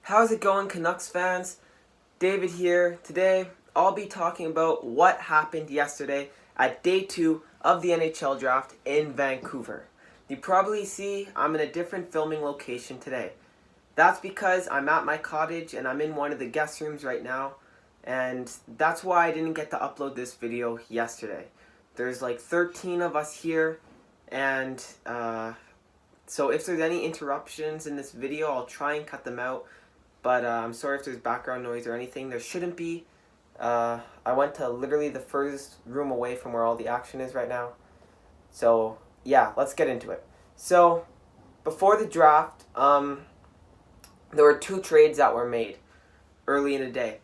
How's it going, Canucks fans? David here. Today, I'll be talking about what happened yesterday at day 2 of the NHL Draft in Vancouver. You probably see I'm in a different filming location today. That's because I'm at my cottage and I'm in one of the guest rooms right now, and that's why I didn't get to upload this video yesterday. There's like 13 of us here, and so if there's any interruptions in this video, I'll try and cut them out. But I'm sorry if there's background noise or anything. There shouldn't be. I went to literally the furthest room away from where all the action is right now. So, yeah, let's get into it. So, before the draft, there were 2 trades that were made early in the day.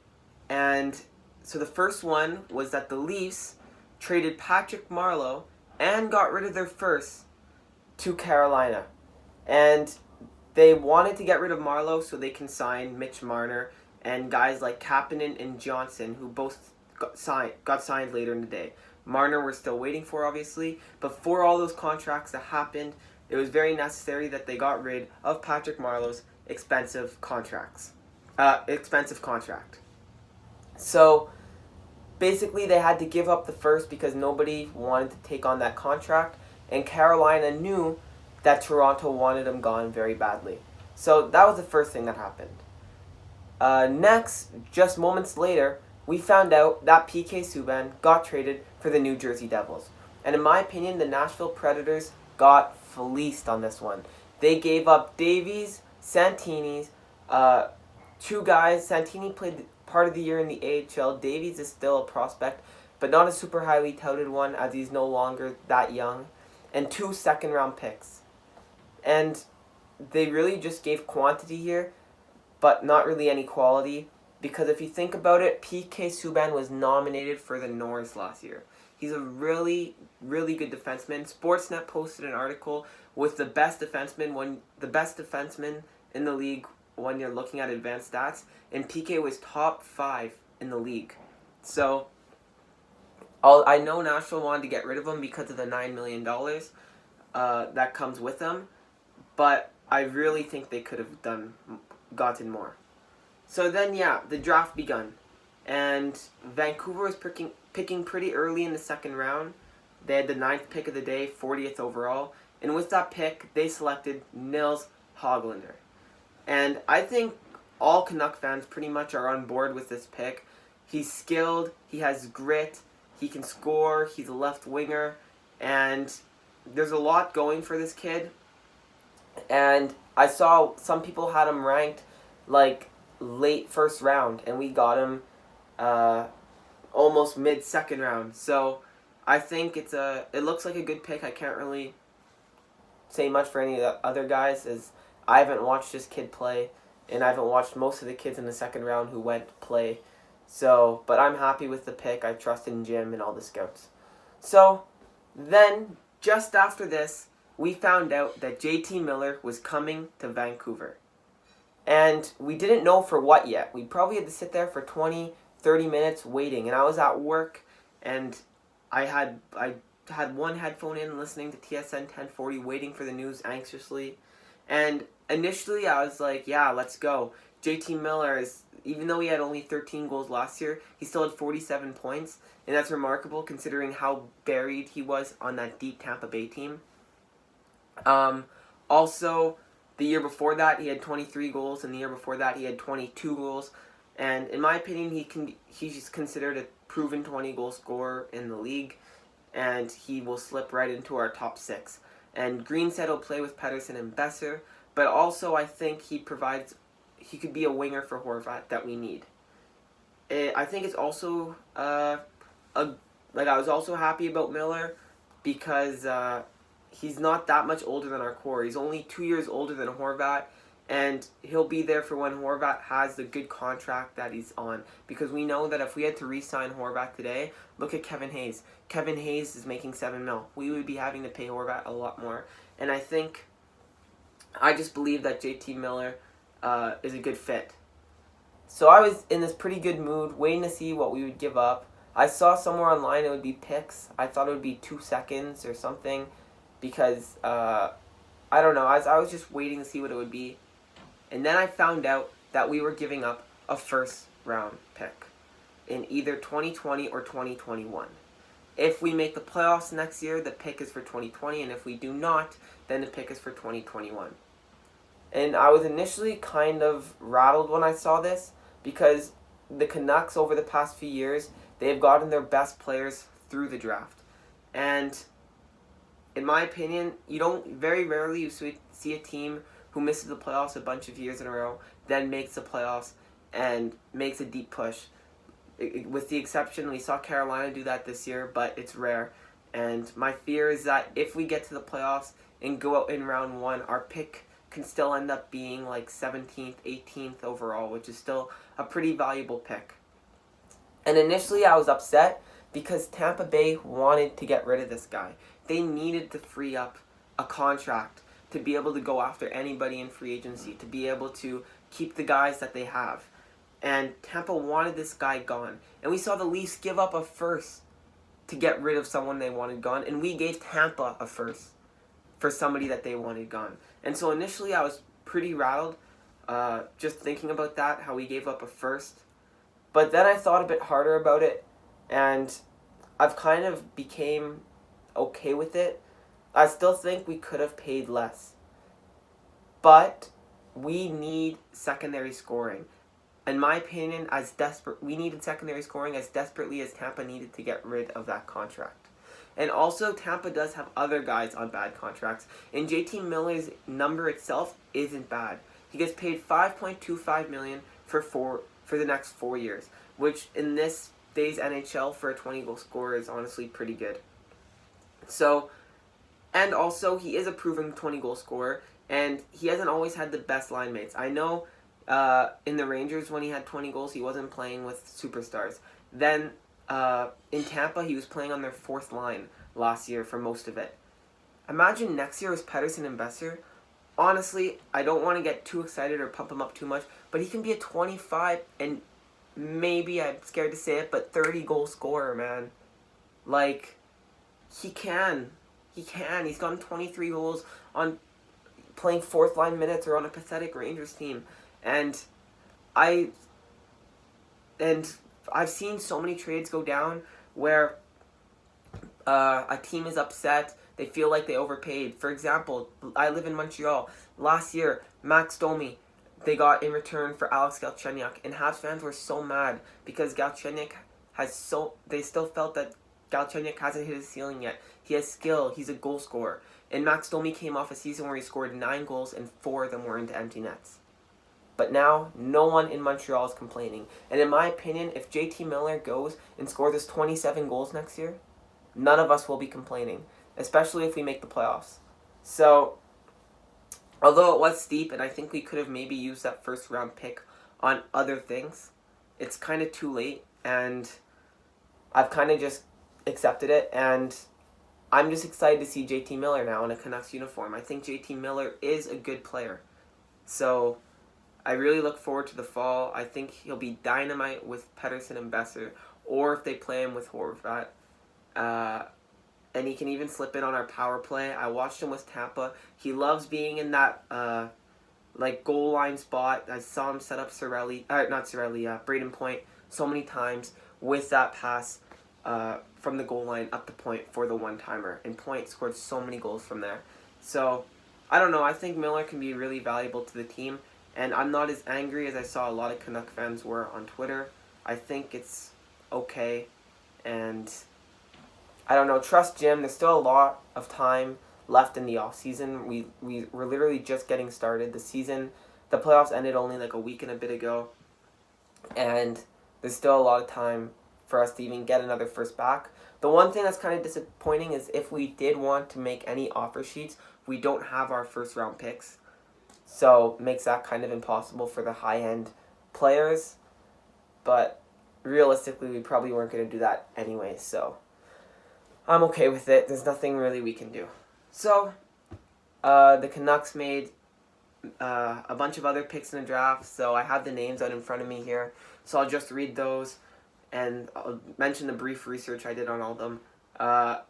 And so the first one was that the Leafs traded Patrick Marleau and got rid of their first to Carolina. And they wanted to get rid of Marleau so they can sign Mitch Marner and guys like Kapanen and Johnson, who both got signed later in the day. Marner we're still waiting for, obviously, but for all those contracts that happened, it was very necessary that they got rid of Patrick Marleau's expensive contract. So basically, they had to give up the first because nobody wanted to take on that contract, and Carolina knew that Toronto wanted him gone very badly. So that was the first thing that happened. Next, just moments later, we found out that PK Subban got traded for the New Jersey Devils. And in my opinion, the Nashville Predators got fleeced on this one. They gave up Davies, Santini's, 2 guys. Santini played part of the year in the AHL. Davies is still a prospect, but not a super highly touted one as he's no longer that young. And 2 second-round picks. And they really just gave quantity here, but not really any quality. Because if you think about it, PK Subban was nominated for the Norris last year. He's a really, really good defenseman. Sportsnet posted an article with the best defenseman in the league when you're looking at advanced stats, and PK was top 5 in the league. So I know Nashville wanted to get rid of him because of the $9 million that comes with him. But I really think they could have gotten more. So then, yeah, the draft begun. And Vancouver was picking pretty early in the second round. They had the 9th pick of the day, 40th overall. And with that pick, they selected Nils Hoglander. And I think all Canuck fans pretty much are on board with this pick. He's skilled, he has grit, he can score, he's a left winger. And there's a lot going for this kid. And I saw some people had him ranked like late first round, and we got him almost mid second round. So I think it looks like a good pick. I can't really say much for any of the other guys, as I haven't watched this kid play, and I haven't watched most of the kids in the second round who went play. So, but I'm happy with the pick. I trust in Jim and all the scouts. So then, just after this, we found out that JT Miller was coming to Vancouver. And we didn't know for what yet. We probably had to sit there for 20, 30 minutes waiting. And I was at work, and I had one headphone in listening to TSN 1040, waiting for the news anxiously. And initially I was like, yeah, let's go. JT Miller is, even though he had only 13 goals last year, he still had 47 points. And that's remarkable considering how buried he was on that deep Tampa Bay team. Also, the year before that, he had 23 goals, and the year before that, he had 22 goals. And in my opinion, he's considered a proven 20-goal scorer in the league, and he will slip right into our top 6. And Green said he'll play with Pettersson and Besser, but also I think he could be a winger for Horvat that we need. I think it's also, I was also happy about Miller because, he's not that much older than our core. He's only 2 years older than Horvat, and he'll be there for when Horvat has the good contract that he's on. Because we know that if we had to re-sign Horvat today, look at Kevin Hayes. Kevin Hayes is making $7 million. We would be having to pay Horvat a lot more. And I just believe that JT Miller is a good fit. So I was in this pretty good mood, waiting to see what we would give up. I saw somewhere online it would be picks. I thought it would be 2 seconds or something. Because, I don't know, I was just waiting to see what it would be. And then I found out that we were giving up a first round pick in either 2020 or 2021. If we make the playoffs next year, the pick is for 2020, and if we do not, then the pick is for 2021. And I was initially kind of rattled when I saw this, because the Canucks over the past few years, they have gotten their best players through the draft. And in my opinion, very rarely you see a team who misses the playoffs a bunch of years in a row, then makes the playoffs and makes a deep push. With the exception, we saw Carolina do that this year, but it's rare. And my fear is that if we get to the playoffs and go out in round one, our pick can still end up being like 17th, 18th overall, which is still a pretty valuable pick. And initially I was upset because Tampa Bay wanted to get rid of this guy. They needed to free up a contract to be able to go after anybody in free agency, to be able to keep the guys that they have. And Tampa wanted this guy gone. And we saw the Leafs give up a first to get rid of someone they wanted gone, and we gave Tampa a first for somebody that they wanted gone. And so initially I was pretty rattled just thinking about that, how we gave up a first. But then I thought a bit harder about it, and I've kind of became okay with it. I still think we could have paid less. But we need secondary scoring. In my opinion, we needed secondary scoring as desperately as Tampa needed to get rid of that contract. And also, Tampa does have other guys on bad contracts. And JT Miller's number itself isn't bad. He gets paid $5.25 million for the next 4 years, which in this day's NHL for a 20-goal scorer is honestly pretty good. So, and also, he is a proven 20-goal scorer, and he hasn't always had the best line mates. I know in the Rangers, when he had 20 goals, he wasn't playing with superstars. Then in Tampa, he was playing on their fourth line last year for most of it. Imagine next year with Pettersson and Besser. Honestly, I don't want to get too excited or pump him up too much, but he can be a 25 and maybe, I'm scared to say it, but 30-goal scorer, man. Like, he can. He's gotten 23 goals on playing fourth-line minutes or on a pathetic Rangers team. And I've seen so many trades go down where a team is upset. They feel like they overpaid. For example, I live in Montreal. Last year, Max Domi, they got in return for Alex Galchenyuk. And Habs fans were so mad because Galchenyuk they still felt that Galchenyuk hasn't hit his ceiling yet. He has skill. He's a goal scorer. And Max Domi came off a season where he scored 9 goals and 4 of them were into empty nets. But now, no one in Montreal is complaining. And in my opinion, if JT Miller goes and scores his 27 goals next year, none of us will be complaining, especially if we make the playoffs. So, although it was steep, and I think we could have maybe used that first round pick on other things, it's kind of too late, and I've kind of just accepted it, and I'm just excited to see JT Miller now in a Canucks uniform. I think JT Miller is a good player. So, I really look forward to the fall. I think he'll be dynamite with Pettersson and Besser, or if they play him with Horvat. And he can even slip in on our power play. I watched him with Tampa. He loves being in that goal line spot. I saw him set up Braden Point so many times with that pass from the goal line up the point for the one-timer. And Point scored so many goals from there. So, I don't know. I think Miller can be really valuable to the team. And I'm not as angry as I saw a lot of Canuck fans were on Twitter. I think it's okay. And I don't know, trust Jim. There's still a lot of time left in the offseason. We're literally just getting started. The playoffs ended only like a week and a bit ago. And there's still a lot of time for us to even get another first back. The one thing that's kind of disappointing is if we did want to make any offer sheets, we don't have our first round picks. So, makes that kind of impossible for the high-end players. But realistically, we probably weren't going to do that anyway, so I'm okay with it. There's nothing really we can do. So, the Canucks made a bunch of other picks in the draft, so I have the names out in front of me here. So I'll just read those, and I'll mention the brief research I did on all of them. Not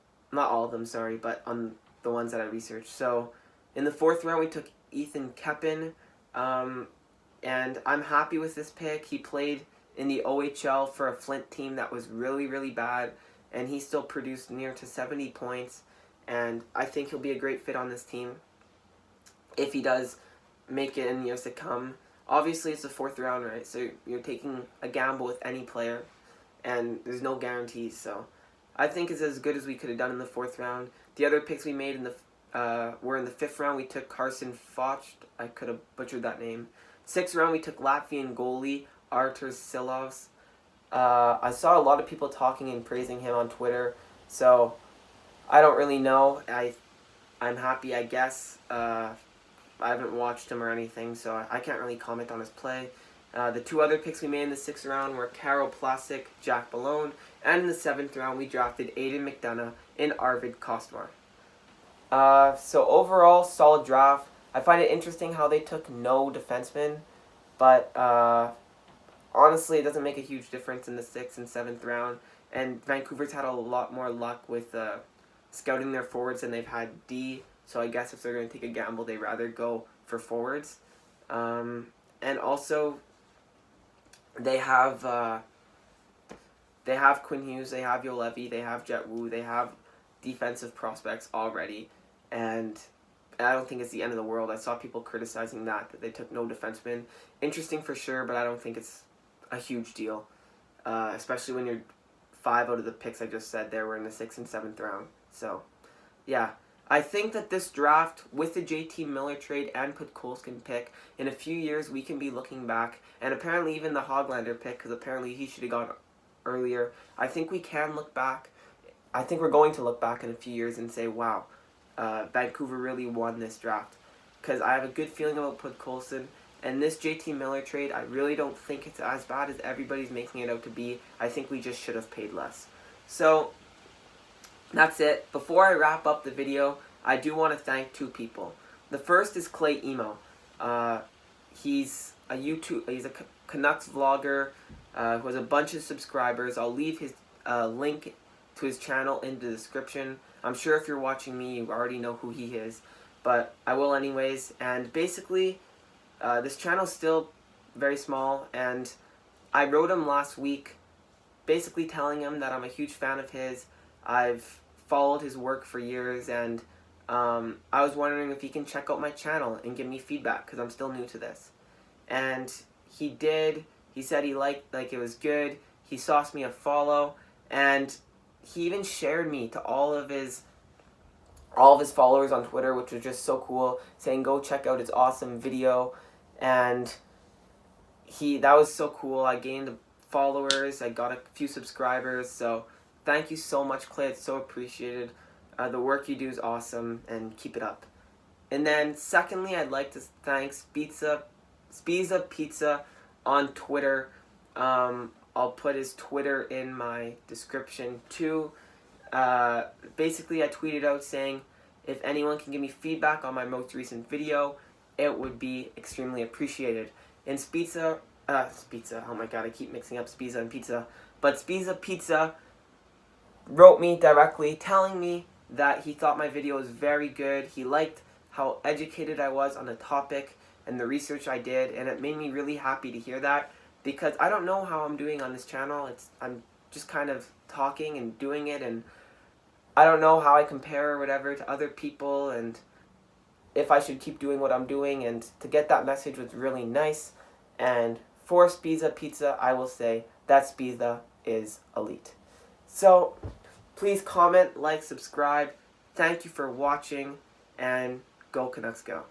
all of them, sorry, but on the ones that I researched. So, in the 4th round, we took Ethan Keppen, and and I'm happy with this pick. He played in the OHL for a Flint team that was really, really bad, and he still produced near to 70 points, and I think he'll be a great fit on this team if he does make it in years to come. Obviously, it's the 4th round, right? So you're taking a gamble with any player, and there's no guarantees. So I think it's as good as we could have done in the 4th round. The other picks we made in the were in the 5th round. We took Carson Foch. I could have butchered that name. 6th round, we took Latvian goalie Artur Silovs. I saw a lot of people talking and praising him on Twitter, so I don't really know. I'm happy, I guess. I haven't watched him or anything, so I can't really comment on his play. The 2 other picks we made in the 6th round were Karol Plasik, Jack Malone, and in the 7th round we drafted Aiden McDonough and Arvid Kostmar. So overall, solid draft. I find it interesting how they took no defensemen, but honestly, it doesn't make a huge difference in the 6th and 7th round, and Vancouver's had a lot more luck with scouting their forwards than they've had D. So I guess if they're going to take a gamble, they'd rather go for forwards. And also, they have Quinn Hughes, they have Yolevi, they have Jet Wu, they have defensive prospects already. And I don't think it's the end of the world. I saw people criticizing that they took no defensemen. Interesting for sure, but I don't think it's a huge deal. Especially when you're 5 out of the picks I just said there were in the 6th and 7th round. So, yeah. I think that this draft, with the JT Miller trade and Podkolzin pick, in a few years we can be looking back, and apparently even the Hoglander pick, because apparently he should have gone earlier. I think we can look back. I think we're going to look back in a few years and say, wow, Vancouver really won this draft. Because I have a good feeling about Podkolzin, and this JT Miller trade, I really don't think it's as bad as everybody's making it out to be. I think we just should have paid less. So, that's it. Before I wrap up the video, I do want to thank 2 people. The first is Clay Emo. He's a Canucks vlogger who has a bunch of subscribers. I'll leave his link to his channel in the description. I'm sure if you're watching me, you already know who he is, but I will anyways. And basically, this channel is still very small, and I wrote him last week basically telling him that I'm a huge fan of his. I've followed his work for years, and I was wondering if he can check out my channel and give me feedback, because I'm still new to this. And he did. He said he liked, it was good. He sauced me a follow, and he even shared me to all of his followers on Twitter, which was just so cool, saying go check out his awesome video. And that was so cool. I gained followers, I got a few subscribers, so thank you so much, Clay. It's so appreciated. The work you do is awesome, and keep it up. And then, secondly, I'd like to thank Spiza Pizza on Twitter. I'll put his Twitter in my description, too. Basically, I tweeted out saying, if anyone can give me feedback on my most recent video, it would be extremely appreciated. And Spiza, oh my god, I keep mixing up Spiza and Pizza. But Spiza Pizza wrote me directly telling me that he thought my video was very good. He liked how educated I was on the topic and the research I did, and it made me really happy to hear that, because I don't know how I'm doing on this channel. I'm just kind of talking and doing it, and I don't know how I compare or whatever to other people, and if I should keep doing what I'm doing. And to get that message was really nice. And for Spiza Pizza, I will say that Spiza is elite. So, please comment, like, subscribe. Thank you for watching, and go Canucks go.